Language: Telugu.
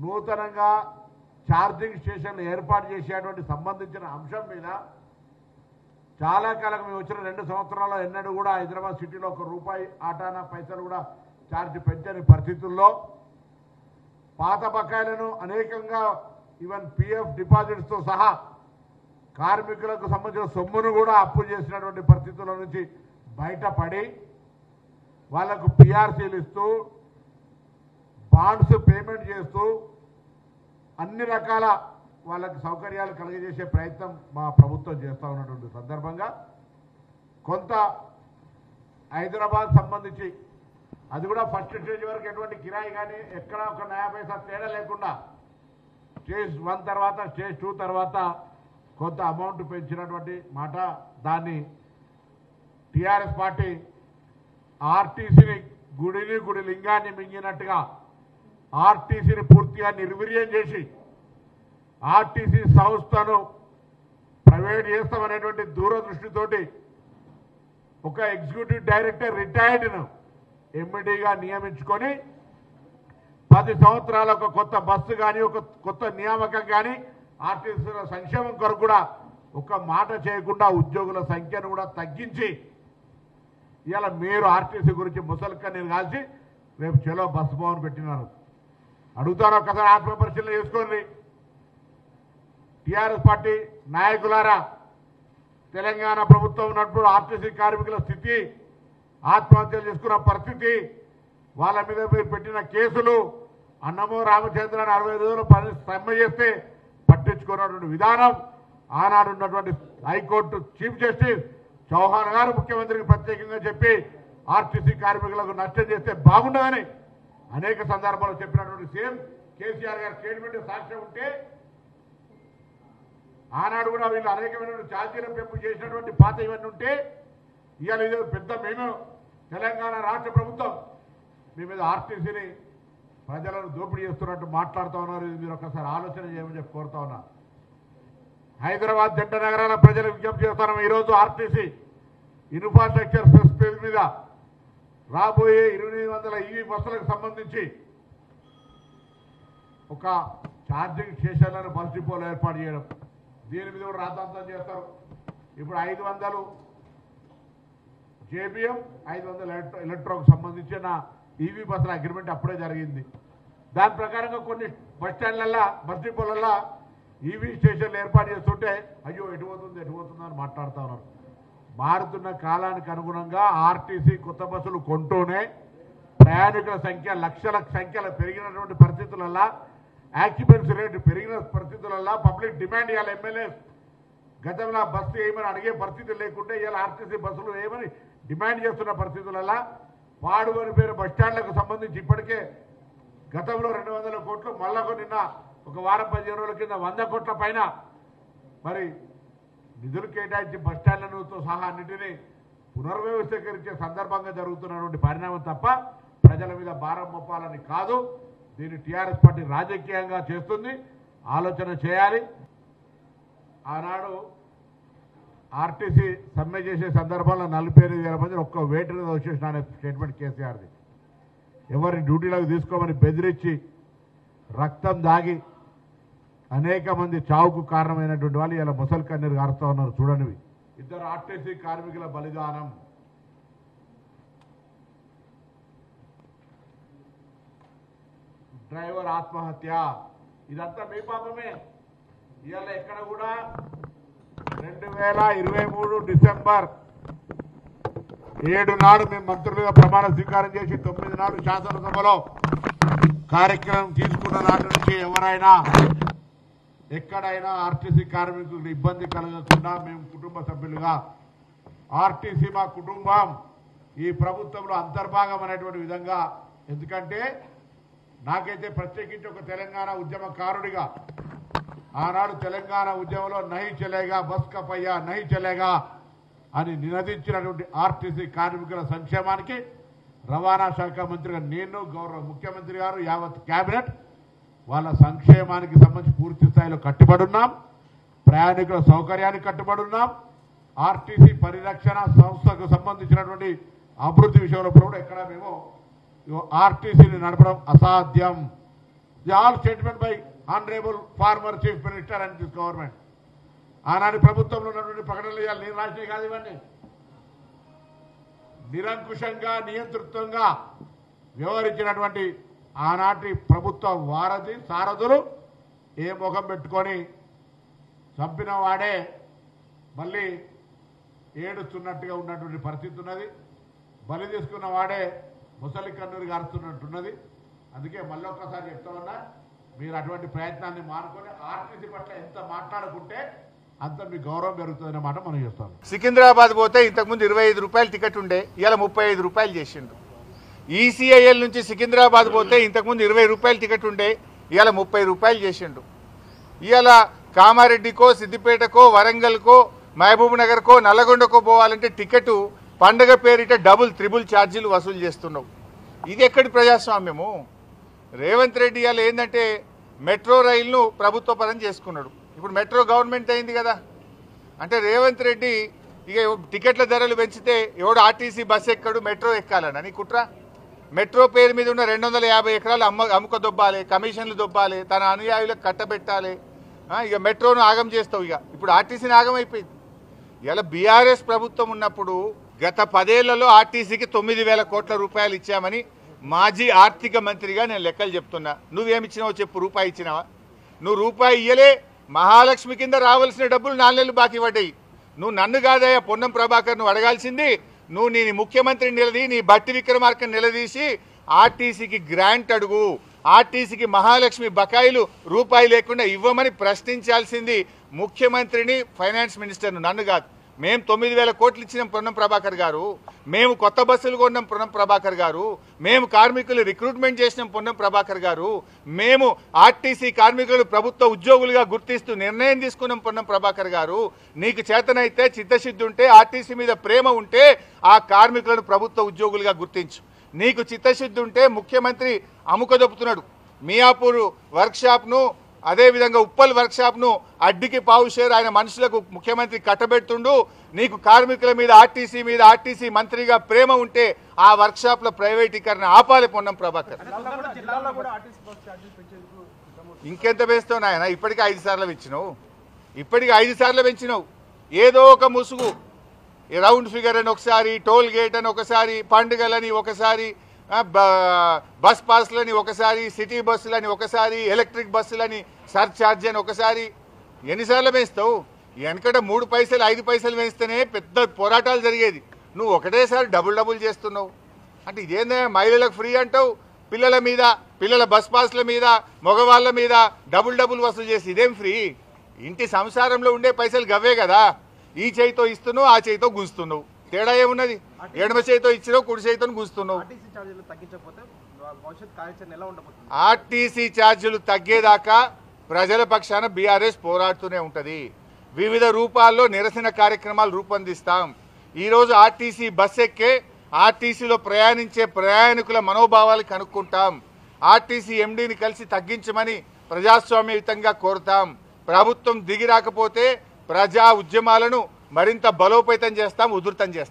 నూతనంగా ఛార్జింగ్ స్టేషన్లు ఏర్పాటు చేసేటువంటి సంబంధించిన అంశం మీద చాలా కాలం మేము వచ్చిన 2 సంవత్సరాల్లో ఎన్నడూ కూడా హైదరాబాద్ సిటీలో ₹1 ఆటానా పైసలు కూడా ఛార్జ్ పెంచని పరిస్థితుల్లో పాత బకాయిలను అనేకంగా ఈవెన్ పిఎఫ్ డిపాజిట్స్తో సహా కార్మికులకు సంబంధించిన సొమ్మును కూడా అప్పు చేసినటువంటి పరిస్థితుల నుంచి బయటపడి వాళ్లకు పిఆర్సీలు ఇస్తూ బాండ్స్ పేమెంట్ చేస్తూ అన్ని రకాల వాళ్ళకి సౌకర్యాలు కలిగజేసే ప్రయత్నం మా ప్రభుత్వం చేస్తూ ఉన్నటువంటి సందర్భంగా కొంత హైదరాబాద్ సంబంధించి అది కూడా ఫస్ట్ స్టేజ్ వరకు ఎటువంటి కిరాయి కానీ ఎక్కడ ఒక 90 పైసా తేడా లేకుండా స్టేజ్ 1 తర్వాత స్టేజ్ 2 తర్వాత కొంత అమౌంట్ పెంచినటువంటి మాట దాన్ని టీఆర్ఎస్ పార్టీ ఆర్టీసీని గుడి లింగాన్ని మింగినట్టుగా ఆర్టీసీని పూర్తిగా నిర్వీర్యం చేసి ఆర్టీసీ సంస్థను ప్రైవేట్ చేస్తామనేటువంటి దూరదృష్టితోటి ఒక ఎగ్జిక్యూటివ్ డైరెక్టర్ రిటైర్డ్ను ఎంఈడీగా నియమించుకొని 10 సంవత్సరాల ఒక కొత్త బస్సు కానీ ఒక కొత్త నియామకం కానీ ఆర్టీసీల సంక్షేమం కొరకు కూడా ఒక మాట చేయకుండా ఉద్యోగుల సంఖ్యను కూడా తగ్గించి ఇవాళ మీరు ఆర్టీసీ గురించి ముసలికన్నీరు కాల్చి రేపు చెలో బస్సు భవన్ పెట్టినారు. అడుగుతాను, ఒక్కసారి ఆత్మపరిశీలన చేసుకోండి. టీఆర్ఎస్ పార్టీ నాయకులారా, తెలంగాణ ప్రభుత్వం ఉన్నప్పుడు ఆర్టీసీ కార్మికుల స్థితి, ఆత్మహత్యలు చేసుకున్న పరిస్థితి, వాళ్ళ మీద మీరు పెట్టిన కేసులు, అన్నమో రామచంద్రని 65 రోజులు సమ్మె చేస్తే పట్టించుకున్నటువంటి విధానం, ఆనాడు ఉన్నటువంటి హైకోర్టు చీఫ్ జస్టిస్ చౌహాన్ గారు ముఖ్యమంత్రికి ప్రత్యేకంగా చెప్పి ఆర్టీసీ కార్మికులకు నష్టం చేస్తే బాగుండదని అనేక సందర్భాల్లో చెప్పినటువంటి సీఎం కేసీఆర్ గారి స్టేట్మెంట్ సాక్ష్యం ఉంటే ఆనాడు కూడా వీళ్ళు అనేకమైన ఛార్జీల పెంపు చేసినటువంటి పాత ఇవన్నీ ఉంటే ఇవాళ ఇది పెద్ద మేము తెలంగాణ రాష్ట్ర ప్రభుత్వం మీ మీద ఆర్టీసీని ప్రజలను దోపిడీ చేస్తున్నట్టు మాట్లాడుతూ ఉన్నారు. ఇది మీరు ఒకసారి ఆలోచన చేయమని చెప్పి కోరుతా ఉన్నా. హైదరాబాద్ జంట నగరాల ప్రజలకు విజ్ఞప్తి చేస్తున్నాం. ఈరోజు ఆర్టీసీ ఇన్ఫ్రాస్ట్రక్చర్ స్పేస్ మీద రాబోయే 2800 ఈవీ బస్సులకు సంబంధించి ఒక ఛార్జింగ్ స్టేషన్లను బస్ డిపోలు ఏర్పాటు చేయడం, దీని మీద కూడా రాద్ధాంతం చేస్తారు. ఇప్పుడు 500 జేబీఎం 500 ఎలక్ట్రోకు సంబంధించిన ఈవీ బస్సుల అగ్రిమెంట్ అప్పుడే జరిగింది. దాని ప్రకారంగా కొన్ని బస్ స్టాండ్లల్లో బస్ డిపోలల్లో ఈవీ స్టేషన్లు ఏర్పాటు చేస్తుంటే అయ్యో ఎటు పోతుంది అని మాట్లాడుతూ ఉన్నారు. మారుతున్న కాలానికి అనుగుణంగా ఆర్టీసీ కొత్త బస్సులు కొంటూనే ప్రయాణికుల సంఖ్య లక్షల సంఖ్యలో పెరిగినటువంటి పరిస్థితులలో, ఆక్యుపెన్సీ రేటు పెరిగిన పరిస్థితులలో పబ్లిక్ డిమాండ్ ఇవాళ ఎమ్మెల్యేస్ గతంలో బస్సు వేయమని అడిగే పరిస్థితి లేకుంటే ఇవాళ ఆర్టీసీ బస్సులు వేయమని డిమాండ్ చేస్తున్న పరిస్థితులలో పాడుగోని పేరు బస్టాండ్లకు సంబంధించి ఇప్పటికే గతంలో 200 కోట్లు, మళ్ళా నిన్న ఒక వారం 15 రోజుల కింద 100 కోట్ల పైన మరి నిధులు కేటాయించి బస్టాండ్లతో సహా అన్నింటినీ పునర్వ్యవస్థీకరించే సందర్భంగా జరుగుతున్నటువంటి పరిణామం తప్ప ప్రజల మీద భారం మోపాలని కాదు. దీన్ని టీఆర్ఎస్ పార్టీ రాజకీయంగా చేస్తుంది, ఆలోచన చేయాలి. ఆనాడు ఆర్టీసీ సమ్మె చేసే సందర్భంలో 48,000 మంది ఒక్క వెయిటర్ వచ్చేసిన స్టేట్మెంట్ కేసీఆర్ది. ఎవరిని డ్యూటీలోకి తీసుకోమని బెదిరించి రక్తం దాగి అనేక మంది చావుకు కారణమైనటువంటి వాళ్ళు ఇలా ముసలి కన్నీరు గారుస్తూ ఉన్నారు. చూడండి, 2 ఆర్టీసీ కార్మికుల బలిదానం. డ్రైవర్ ఆత్మహత్య, ఇదంతా మీ పాపమే. ఇవాళ ఎక్కడ కూడా 2023 డిసెంబర్ 7 నాడు మేము మంత్రులుగా ప్రమాణ స్వీకారం చేసి 9 నాడు శాసనసభలో కార్యక్రమం తీసుకున్న నాటి నుంచి ఎవరైనా ఎక్కడైనా ఆర్టీసీ కార్మికులకు ఇబ్బంది కలగకుండా మేము కుటుంబ సభ్యులుగా ఆర్టీసీ మా కుటుంబం ఈ ప్రభుత్వంలో అంతర్భాగం అనేటువంటి విధంగా, ఎందుకంటే నాకైతే ప్రత్యేకించి ఒక తెలంగాణ ఉద్యమకారుడిగా ఆనాడు తెలంగాణ ఉద్యమంలో నహి చలేగా బస్ కపయ్యా నహి చలేగా అని నినదించినటువంటి ఆర్టీసీ కార్మికుల సంక్షేమానికి రవాణా శాఖ మంత్రిగా నేను, గౌరవ ముఖ్యమంత్రి గారు, యావత్ కేబినెట్ వాళ్ళ సంక్షేమానికి సంబంధించి పూర్తి స్థాయిలో కట్టుబడి ఉన్నాం. ప్రయాణికుల సౌకర్యానికి కట్టుబడి ఉన్నాం. ఆర్టీసీ పరిరక్షణ సంస్థకు సంబంధించినటువంటి అభివృద్ధి విషయంలో కూడా ఎక్కడ మేము ఆర్టీసీని నడపడం అసాధ్యం. The all statement by honourable former chief minister and this government. ఆనాటి ప్రభుత్వంలో ఉన్నటువంటి ప్రకటనలు ఇవాళ నేను రాసినవి కాదు, ఇవన్నీ నిరంకుశంగా నియంతృత్వంగా వ్యవహరించినటువంటి ఆనాటి ప్రభుత్వ సారథులు ఏ ముఖం పెట్టుకొని చంపిన వాడే మళ్ళీ ఏడుస్తున్నట్టుగా ఉన్నటువంటి పరిస్థితి ఉన్నది. బలి తీసుకున్న వాడే ముసలి కన్నూరు గారుస్తున్నట్టున్నది. అందుకే మళ్ళీ ఒక్కసారి చెప్తా ఉన్నా, మీరు అటువంటి ప్రయత్నాన్ని మానుకొని ఆర్టీసీ పట్ల ఎంత మాట్లాడుకుంటే అంత మీ గౌరవం పెరుగుతుందనే మాట మనం చేస్తాం. సికింద్రాబాద్ పోతే ఇంతకుముందు 25 రూపాయలు టికెట్ ఉండే, ఇవాళ 35 రూపాయలు చేసిండు. ఈసీఐఎల్ నుంచి సికింద్రాబాద్ పోతే ఇంతకుముందు 20 రూపాయలు టికెట్ ఉండే, ఇవాళ 30 రూపాయలు చేసిండు. ఇవాళ కామారెడ్డికో సిద్దిపేటకో వరంగల్కో మహబూబ్ నగర్కో నల్లగొండకో పోవాలంటే టికెట్ పండగ పేరిట డబుల్ త్రిబుల్ ఛార్జీలు వసూలు చేస్తున్నావు. ఇది ఎక్కడి ప్రజాస్వామ్యము? రేవంత్ రెడ్డి ఇవాళ ఏంటంటే మెట్రో రైలును ప్రభుత్వ పరం చేసుకున్నాడు. ఇప్పుడు మెట్రో గవర్నమెంట్ అయింది కదా, అంటే రేవంత్ రెడ్డి ఇక టికెట్ల ధరలు పెంచితే ఎవడు ఆర్టీసీ బస్సు ఎక్కడు, మెట్రో ఎక్కాలన్నా నీ కుట్ర? మెట్రో పేరు మీద ఉన్న 250 ఎకరాలు అమ్ముక దొబ్బాలి, కమిషన్లు దొబ్బాలి, తన అనుయాయులకు కట్టబెట్టాలి. ఇక మెట్రోను ఆగం చేస్తావు. ఇప్పుడు ఆర్టీసీని ఆగం అయిపోయింది. ఇలా బీఆర్ఎస్ ప్రభుత్వం ఉన్నప్పుడు గత 10 ఏళ్లలో ఆర్టీసీకి 9,000 కోట్ల రూపాయలు ఇచ్చామని మాజీ ఆర్థిక మంత్రిగా నేను లెక్కలు చెప్తున్నా. నువ్వేమిచ్చినావో చెప్పు. రూపాయి ఇచ్చినావా? నువ్వు రూపాయి ఇయ్యలే. మహాలక్ష్మి కింద రావాల్సిన డబ్బులు 4 నెలలు బాకీ పడ్డాయి. నువ్వు నన్ను కాదయ్యా పొన్నం ప్రభాకర్ నువ్వు అడగాల్సింది. నువ్వు నీ ముఖ్యమంత్రిని నిలదీ, నీ బట్టి విక్రమార్కని నిలదీసి ఆర్టీసీకి గ్రాంట్ అడుగు, ఆర్టీసీకి మహాలక్ష్మి బకాయిలు రూపాయి లేకుండా ఇవ్వమని ప్రశ్నించాల్సింది ముఖ్యమంత్రిని, ఫైనాన్స్ మినిస్టర్ను, నన్ను కాదు. మేము 9,000 కోట్లు ఇచ్చినాం పొన్నం ప్రభాకర్ గారు, మేము కొత్త బస్సులు కొన్నాం పొన్నం ప్రభాకర్ గారు, మేము కార్మికులు రిక్రూట్మెంట్ చేసినాం పొన్నం ప్రభాకర్ గారు, మేము ఆర్టీసీ కార్మికులు ప్రభుత్వ ఉద్యోగులుగా గుర్తిస్తూ నిర్ణయం తీసుకున్నాం పొన్నం ప్రభాకర్ గారు. నీకు చేతనైతే చిత్తశుద్ధి ఉంటే ఆర్టీసీ మీద ప్రేమ ఉంటే ఆ కార్మికులను ప్రభుత్వ ఉద్యోగులుగా గుర్తించు. నీకు చిత్తశుద్ధి ఉంటే ముఖ్యమంత్రి అముకదొప్పుతున్నాడు మియాపూర్ వర్క్షాప్ను, అదేవిధంగా ఉప్పల్ వర్క్షాప్ను అడ్డికి పావుషేర్ ఆయన మనుషులకు ముఖ్యమంత్రి కట్టబెడుతుండు. నీకు కార్మికుల మీద ఆర్టీసీ మంత్రిగా ప్రేమ ఉంటే ఆ వర్క్షాప్ల ప్రైవేటీకరణ ఆపాలి పొన్నం ప్రభాకర్. ఇంకెంత వేస్తావు నాయన? ఇప్పటికీ 5 సార్లు పెంచినావు. ఏదో ఒక ముసుగు, రౌండ్ ఫిగర్ అని ఒకసారి, టోల్ గేట్ అని ఒకసారి, పండుగలని ఒకసారి, బస్ పాస్లని ఒకసారి, సిటీ బస్సులని ఒకసారి, ఎలక్ట్రిక్ బస్సులని సర్ఛార్జ్ అని ఒకసారి. ఎన్నిసార్లు వేస్తావు? వెనకట 3 పైసలు 5 పైసలు వేస్తేనే పెద్ద పోరాటాలు జరిగేది. నువ్వు ఒకటేసారి డబుల్ చేస్తున్నావు. అంటే ఇదేందా? మహిళలకు ఫ్రీ అంటావు, పిల్లల బస్ పాస్ల మీద మగవాళ్ళ మీద డబుల్ వసూలు చేసి ఇదేం ఫ్రీ? ఇంటి సంసారంలో ఉండే పైసలు గవ్వే కదా. ఈ చేయితో ఇస్తున్నావు, ఆ చేయితో గుంజుతున్నావు. తేడా ఏమున్నది? ఎడమ చేయితో ఇచ్చినావు, కుడి చేయితో గుంజుతున్నావు. ఆర్టీసీ ఛార్జీలు తగ్గేదాకా ప్రజల పక్షాన బీఆర్ఎస్ పోరాడుతూనే ఉంటుంది. వివిధ రూపాల్లో నిరసన కార్యక్రమాలు రూపొందిస్తాం. ఈరోజు ఆర్టీసీ బస్ ఎక్కే, ఆర్టీసీలో ప్రయాణించే ప్రయాణికుల మనోభావాలు కనుక్కుంటాం. ఆర్టీసీ ఎండీని కలిసి తగ్గించమని ప్రజాస్వామ్యయుతంగా కోరుతాం. ప్రభుత్వం దిగి రాకపోతే ప్రజా ఉద్యమాలను మరింత బలోపేతం చేస్తాం, ఉధృతం చేస్తాం.